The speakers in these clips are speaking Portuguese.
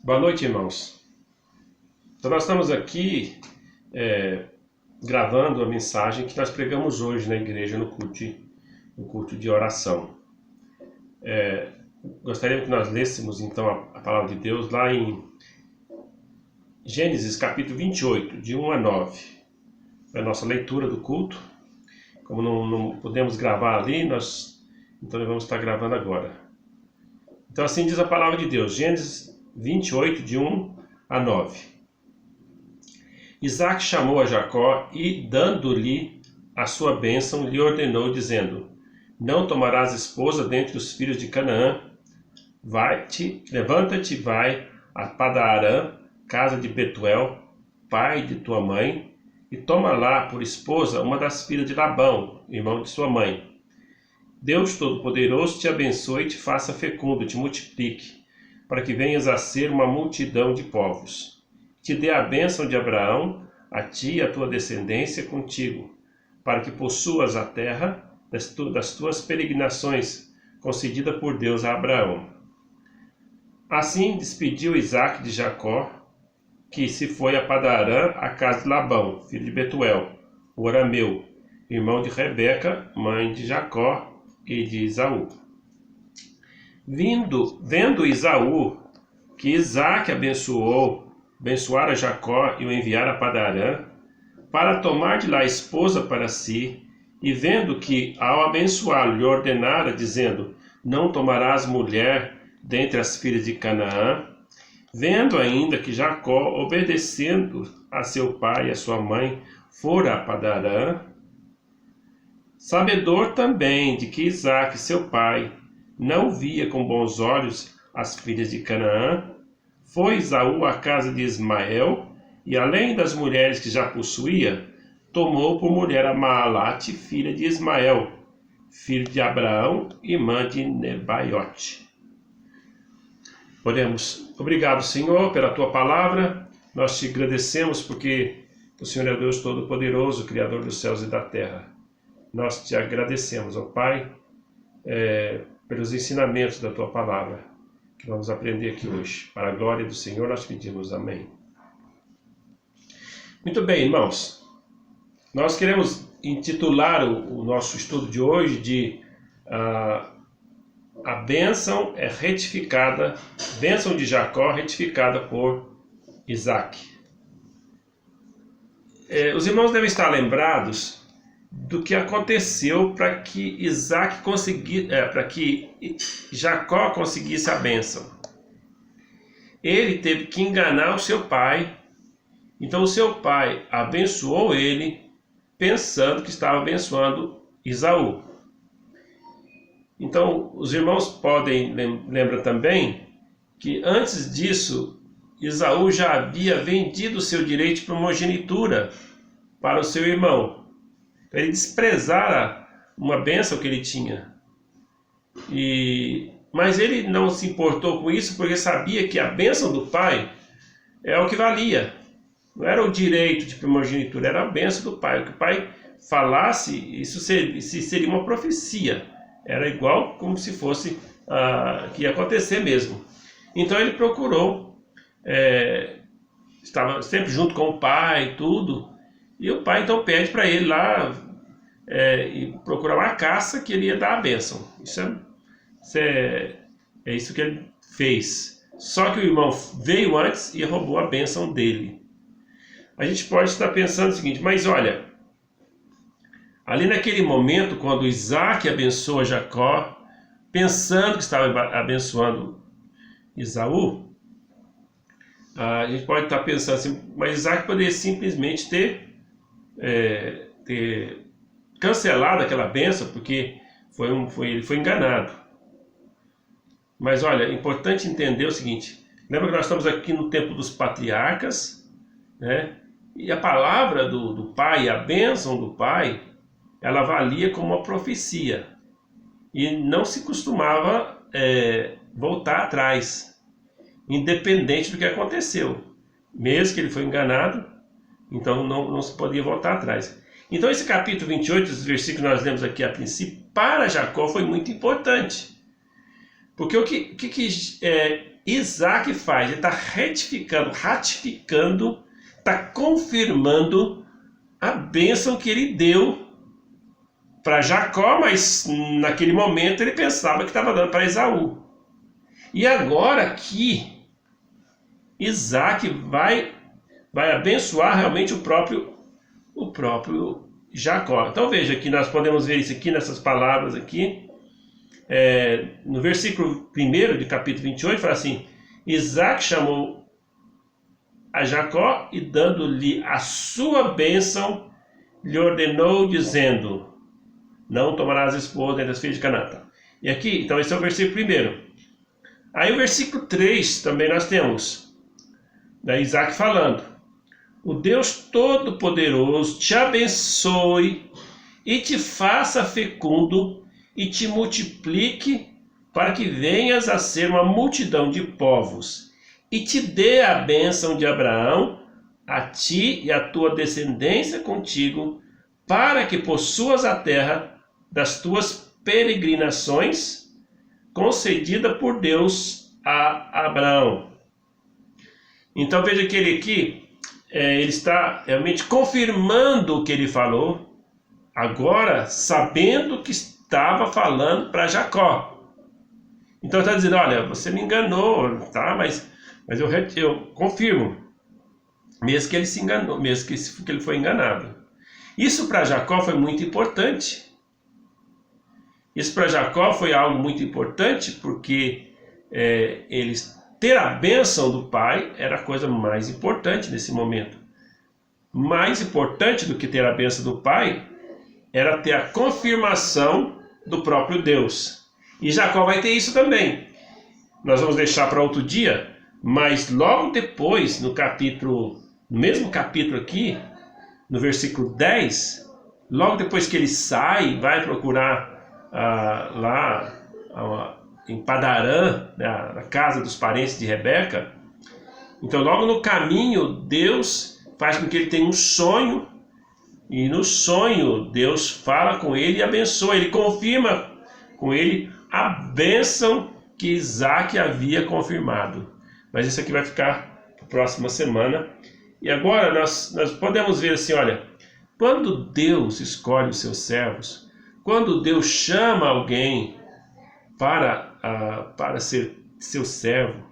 Boa noite, irmãos. Então nós estamos aqui gravando a mensagem que nós pregamos hoje na igreja no culto de oração. Gostaria que nós lêssemos então a palavra de Deus lá em Gênesis capítulo 28, de 1 a 9. É a nossa leitura do culto. Como não podemos gravar ali, então nós vamos estar gravando agora. Então assim diz a palavra de Deus, Gênesis 28, de 1 a 9. Isaac chamou a Jacó e, dando-lhe a sua bênção, lhe ordenou, dizendo: Não tomarás esposa dentre os filhos de Canaã. Levanta-te e vai a Padan-Arã, casa de Betuel, pai de tua mãe, e toma lá por esposa uma das filhas de Labão, irmão de sua mãe. Deus Todo-Poderoso te abençoe e te faça fecundo, te multiplique, para que venhas a ser uma multidão de povos. Te dê a bênção de Abraão, a ti e a tua descendência contigo, para que possuas a terra das tuas peregrinações, concedida por Deus a Abraão. Assim despediu Isaac de Jacó, que se foi a Padan-Arã, a casa de Labão, filho de Betuel, o arameu, irmão de Rebeca, mãe de Jacó e de Esaú. Vendo Esaú que Isaac abençoara Jacó e o enviara a Padan-Arã, para tomar de lá esposa para si, e vendo que ao abençoá-lo lhe ordenara, dizendo: Não tomarás mulher dentre as filhas de Canaã, vendo ainda que Jacó, obedecendo a seu pai e a sua mãe, fora a Padan-Arã, sabedor também de que Isaac, seu pai, não via com bons olhos as filhas de Canaã, foi Esaú à casa de Ismael, e além das mulheres que já possuía, tomou por mulher a Maalate, filha de Ismael, filho de Abraão, irmã de Nebaiote. Oremos. Obrigado, Senhor, pela tua palavra. Nós te agradecemos porque o Senhor é Deus Todo-Poderoso, Criador dos céus e da terra. Nós te agradecemos, ó Pai, pelos ensinamentos da tua palavra que vamos aprender aqui hoje. Para a glória do Senhor nós pedimos amém. Muito bem, irmãos. Nós queremos intitular o nosso estudo de hoje de a bênção é retificada, bênção de Jacó retificada por Isaac. Os irmãos devem estar lembrados do que aconteceu para que Jacó conseguisse a bênção. Ele teve que enganar o seu pai. Então o seu pai abençoou ele pensando que estava abençoando Esaú. Então os irmãos podem lembrar também que antes disso Esaú já havia vendido o seu direito de primogenitura para o seu irmão. Ele desprezara uma bênção que ele tinha. Mas ele não se importou com isso porque sabia que a bênção do pai é o que valia. Não era o direito de primogenitura, era a bênção do pai. O que o pai falasse, isso seria uma profecia. Era igual como se fosse que ia acontecer mesmo. Então ele procurou, estava sempre junto com o pai e tudo. E o pai então pede para ele lá e procurar uma caça que ele ia dar a bênção. É isso que ele fez. Só que o irmão veio antes e roubou a bênção dele. A gente pode estar pensando o seguinte, mas olha, ali naquele momento, quando Isaac abençoa Jacó, pensando que estava abençoando Esaú, a gente pode estar pensando assim, mas Isaac poderia simplesmente ter cancelado aquela bênção, porque ele foi enganado. Mas olha, é importante entender o seguinte, lembra que nós estamos aqui no tempo dos patriarcas, né? E a palavra do pai, a bênção do pai, ela valia como uma profecia. E não se costumava voltar atrás, independente do que aconteceu. Mesmo que ele foi enganado, então não se podia voltar atrás. Então esse capítulo 28, esse versículo que nós lemos aqui a princípio, para Jacó foi muito importante. Porque o que Isaac faz? Ele está ratificando, está confirmando a bênção que ele deu para Jacó, mas naquele momento ele pensava que estava dando para Esaú. E agora que Isaac vai abençoar realmente o próprio Jacó. Então veja que nós podemos ver isso aqui nessas palavras aqui. No versículo 1 de capítulo 28 fala assim: Isaac chamou a Jacó e dando-lhe a sua bênção, lhe ordenou dizendo: não tomarás esposa entre as filhas de Canaã. E aqui, então esse é o versículo 1. Aí o versículo 3 também nós temos Isaac falando: o Deus Todo-Poderoso te abençoe e te faça fecundo e te multiplique, para que venhas a ser uma multidão de povos, e te dê a bênção de Abraão, a ti e a tua descendência contigo, para que possuas a terra das tuas peregrinações, concedida por Deus a Abraão. Então veja que ele aqui, ele está realmente confirmando o que ele falou, agora sabendo que estava falando para Jacó. Então está dizendo: olha, você me enganou, tá? Mas eu confirmo, mesmo que ele se enganou, mesmo que ele foi enganado. Isso para Jacó foi muito importante. Isso para Jacó foi algo muito importante, porque ter a bênção do pai era a coisa mais importante nesse momento. Mais importante do que ter a bênção do pai era ter a confirmação do próprio Deus. E Jacó vai ter isso também. Nós vamos deixar para outro dia, mas logo depois, no mesmo capítulo aqui, no versículo 10, logo depois que ele sai, vai procurar em Padarã, na casa dos parentes de Rebeca. Então logo no caminho, Deus faz com que ele tenha um sonho, e no sonho Deus fala com ele e abençoa, ele confirma com ele a bênção que Isaac havia confirmado. Mas isso aqui vai ficar para a próxima semana. E agora nós podemos ver assim, olha, quando Deus escolhe os seus servos, quando Deus chama alguém para ser seu servo,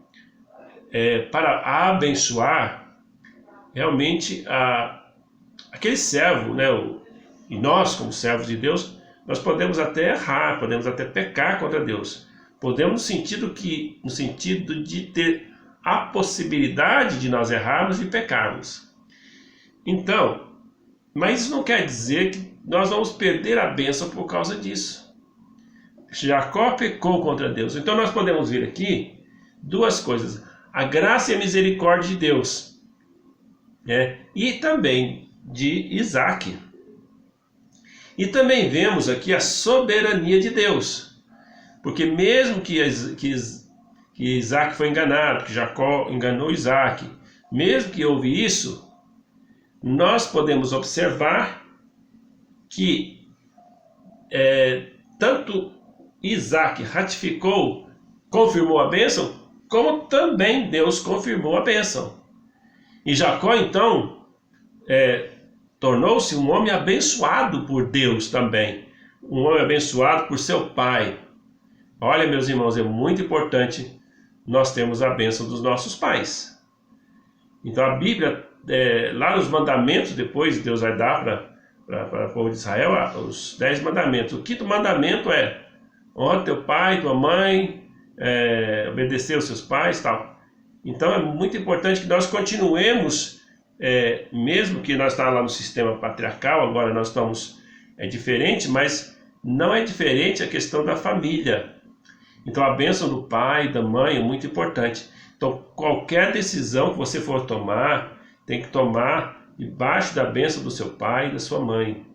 para abençoar, realmente aquele servo, né, e nós como servos de Deus, nós podemos até errar, podemos até pecar contra Deus. Podemos no sentido de ter a possibilidade de nós errarmos e pecarmos. Então, mas isso não quer dizer que nós vamos perder a bênção por causa disso. Jacó pecou contra Deus. Então nós podemos ver aqui duas coisas: a graça e a misericórdia de Deus, e também de Isaac. E também vemos aqui a soberania de Deus, porque mesmo que Isaac foi enganado, que Jacó enganou Isaac, mesmo que houve isso, nós podemos observar que tanto Isaac ratificou, confirmou a bênção, como também Deus confirmou a bênção. E Jacó então tornou-se um homem abençoado por Deus também, um homem abençoado por seu pai. Olha, meus irmãos, é muito importante nós termos a bênção dos nossos pais. Então a Bíblia, lá nos mandamentos, depois Deus vai dar para o povo de Israel os 10 mandamentos. O quinto mandamento é: honra teu pai, tua mãe, obedecer aos seus pais, tal. Então é muito importante que nós continuemos, mesmo que nós estamos lá no sistema patriarcal, agora nós estamos diferente, mas não é diferente a questão da família. Então a bênção do pai e da mãe é muito importante. Então qualquer decisão que você for tomar, tem que tomar debaixo da bênção do seu pai e da sua mãe.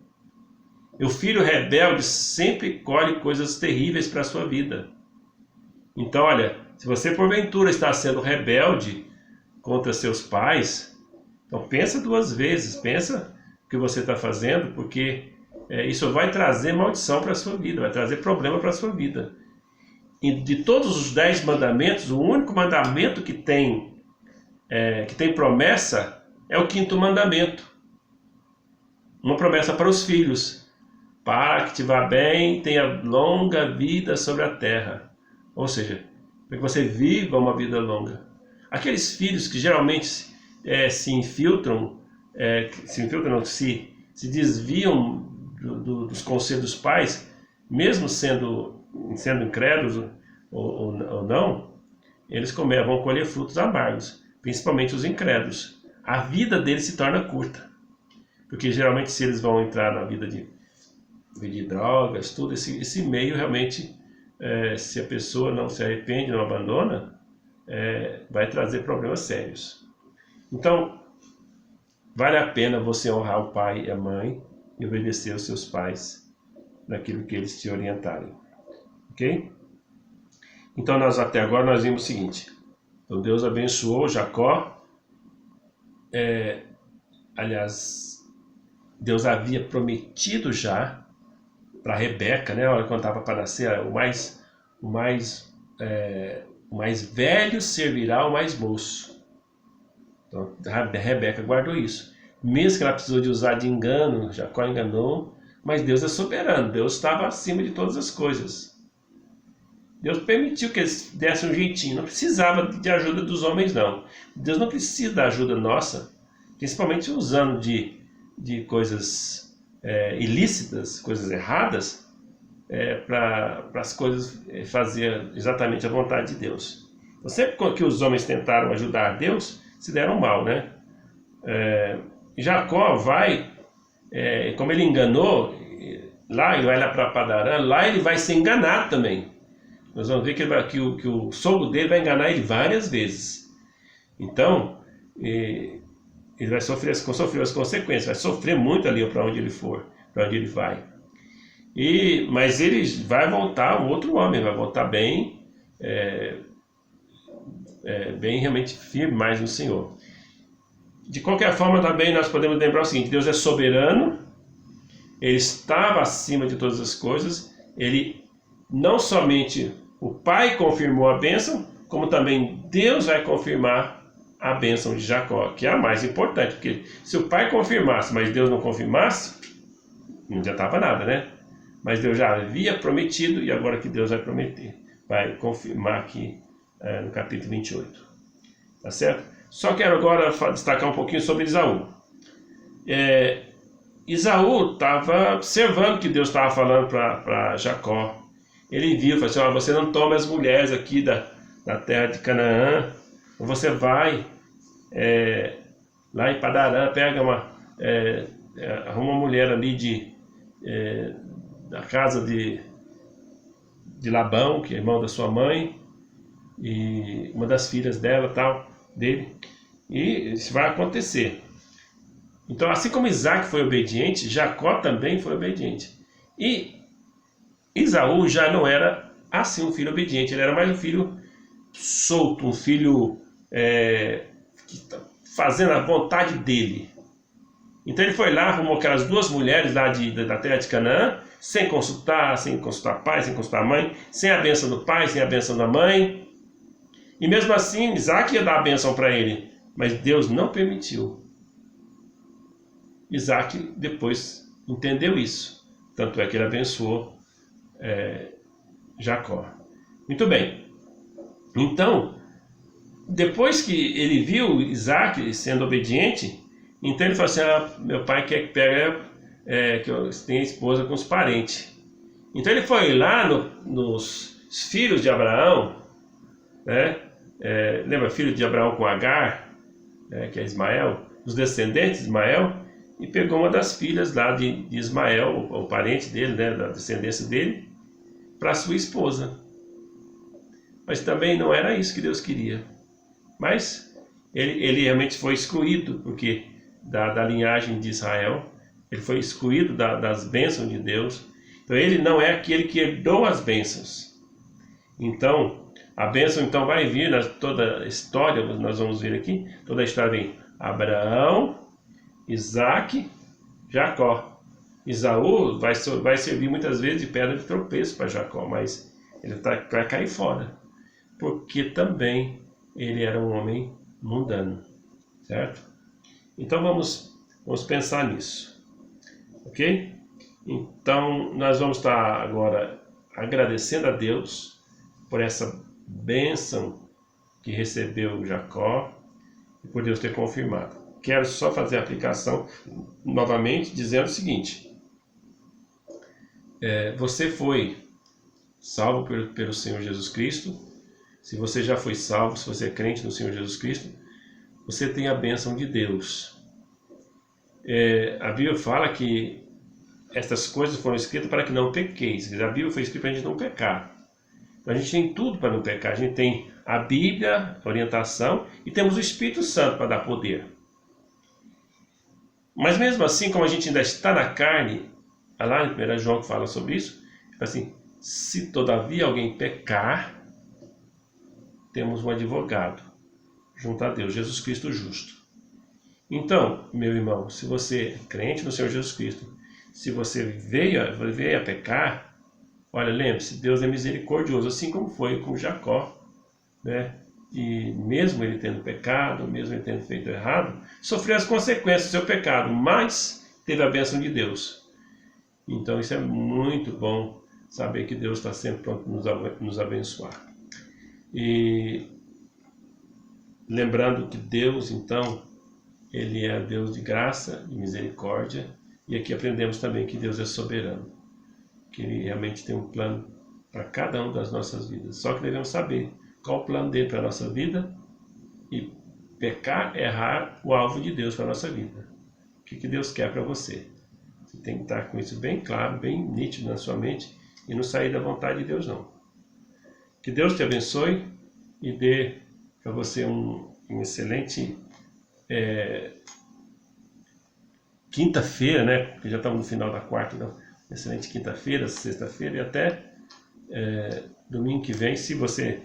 E o filho rebelde sempre colhe coisas terríveis para a sua vida. Então, olha, se você porventura está sendo rebelde contra seus pais, então pensa 2 vezes, pensa o que você está fazendo, porque isso vai trazer maldição para a sua vida, vai trazer problema para a sua vida. de todos os 10 mandamentos, o único mandamento que tem promessa é o 5º mandamento. Uma promessa para os filhos, para que te vá bem, tenha longa vida sobre a terra. Ou seja, para que você viva uma vida longa. Aqueles filhos que geralmente se desviam dos conselhos dos pais, mesmo sendo incrédulos ou não, eles vão colher frutos amargos, principalmente os incrédulos. A vida deles se torna curta, porque geralmente se eles vão entrar na vida de drogas, tudo esse meio realmente, se a pessoa não se arrepende, não abandona, vai trazer problemas sérios. Então, vale a pena você honrar o pai e a mãe e obedecer aos seus pais naquilo que eles te orientarem. Ok? Então, até agora nós vimos o seguinte. Então, Deus abençoou Jacó. Aliás, Deus havia prometido já para Rebeca, né? Quando estava para nascer, o mais velho servirá ao mais moço. Então, a Rebeca guardou isso. Mesmo que ela precisou de usar de engano, Jacó enganou, mas Deus é soberano, Deus estava acima de todas as coisas. Deus permitiu que eles dessem um jeitinho, não precisava de ajuda dos homens, não. Deus não precisa da ajuda nossa, principalmente usando de coisas ilícitas, coisas erradas, para as coisas fazer exatamente a vontade de Deus. Então, sempre que os homens tentaram ajudar Deus, se deram mal, né? Jacó vai, como ele enganou, ele vai lá para Padarã, lá ele vai ser enganado também. Nós vamos ver que o sogro dele vai enganar ele várias vezes. Então, ele vai sofrer as consequências, vai sofrer muito ali para onde ele for, para onde ele vai. Mas ele vai voltar um outro homem, vai voltar bem, bem realmente firme mais no Senhor. De qualquer forma, também nós podemos lembrar o seguinte: Deus é soberano, Ele estava acima de todas as coisas, Ele não somente o Pai confirmou a bênção, como também Deus vai confirmar a bênção de Jacó, que é a mais importante, porque se o Pai confirmasse, mas Deus não confirmasse, não adiantava nada, né? Mas Deus já havia prometido e agora que Deus vai prometer, vai confirmar aqui no capítulo 28, tá certo? Só quero agora destacar um pouquinho sobre Esaú. Esaú estava observando o que Deus estava falando para Jacó. Ele viu, falou assim: você não toma as mulheres aqui da terra de Canaã, você vai lá em Padarã, pega arruma uma mulher ali da casa de Labão, que é irmão da sua mãe, e uma das filhas dele, e isso vai acontecer. Então, assim como Isaac foi obediente, Jacó também foi obediente. E Esaú já não era assim um filho obediente, ele era mais um filho solto, um filho fazendo a vontade dele. Então ele foi lá, arrumou aquelas 2 mulheres lá da terra de Canaã, sem consultar pai, sem consultar mãe, sem a bênção do pai, sem a bênção da mãe. E mesmo assim, Isaac ia dar a bênção para ele, mas Deus não permitiu. Isaac depois entendeu isso, tanto é que ele abençoou Jacó. Muito bem. Então, depois que ele viu Isaac sendo obediente, então ele falou assim: meu pai quer que que eu tenha esposa com os parentes. Então ele foi lá nos filhos de Abraão, né? Lembra, filho de Abraão com Agar, que é Ismael, os descendentes de Ismael, e pegou uma das filhas lá de Ismael, o parente dele, né, da descendência dele, para sua esposa. Mas também não era isso que Deus queria. Mas ele realmente foi excluído, porque da linhagem de Israel, ele foi excluído das bênçãos de Deus. Então ele não é aquele que herdou as bênçãos. Então a bênção vai vir, toda a história, nós vamos ver aqui, toda a história vem Abraão, Isaac, Jacó. Esaú vai servir muitas vezes de pedra de tropeço para Jacó, mas Ele vai cair fora, porque também ele era um homem mundano, certo? Então vamos pensar nisso, ok? Então nós vamos estar agora agradecendo a Deus por essa bênção que recebeu Jacó e por Deus ter confirmado. Quero só fazer a aplicação novamente dizendo o seguinte: você foi salvo pelo Senhor Jesus Cristo. Se você já foi salvo, se você é crente no Senhor Jesus Cristo, você tem a bênção de Deus. A Bíblia fala que estas coisas foram escritas para que não pequeis. A Bíblia foi escrita para a gente não pecar. Então a gente tem tudo para não pecar. A gente tem a Bíblia, a orientação, e temos o Espírito Santo para dar poder. Mas mesmo assim, como a gente ainda está na carne, lá em 1 João que fala sobre isso, assim, se todavia alguém pecar, temos um advogado junto a Deus, Jesus Cristo justo. Então, meu irmão, se você é crente no Senhor Jesus Cristo, se você veio a pecar, olha, lembre-se, Deus é misericordioso, assim como foi com Jacó, né? E mesmo ele tendo pecado, mesmo ele tendo feito errado, sofreu as consequências do seu pecado, mas teve a bênção de Deus. Então isso é muito bom, saber que Deus está sempre pronto para nos abençoar. E lembrando que Deus, então, Ele é Deus de graça e misericórdia, e aqui aprendemos também que Deus é soberano, que Ele realmente tem um plano para cada uma das nossas vidas. Só que devemos saber qual o plano dele para a nossa vida, e pecar, errar o alvo de Deus para a nossa vida. O que Deus quer para você? Você tem que estar com isso bem claro, bem nítido na sua mente, e não sair da vontade de Deus, não. Que Deus te abençoe e dê para você um excelente quinta-feira, né? Porque já estamos no final da quarta, então, excelente quinta-feira, sexta-feira e até domingo que vem, se você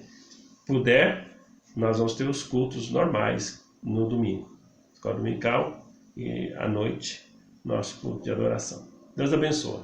puder, nós vamos ter os cultos normais no domingo, escola dominical, e à noite nosso culto de adoração. Deus abençoe.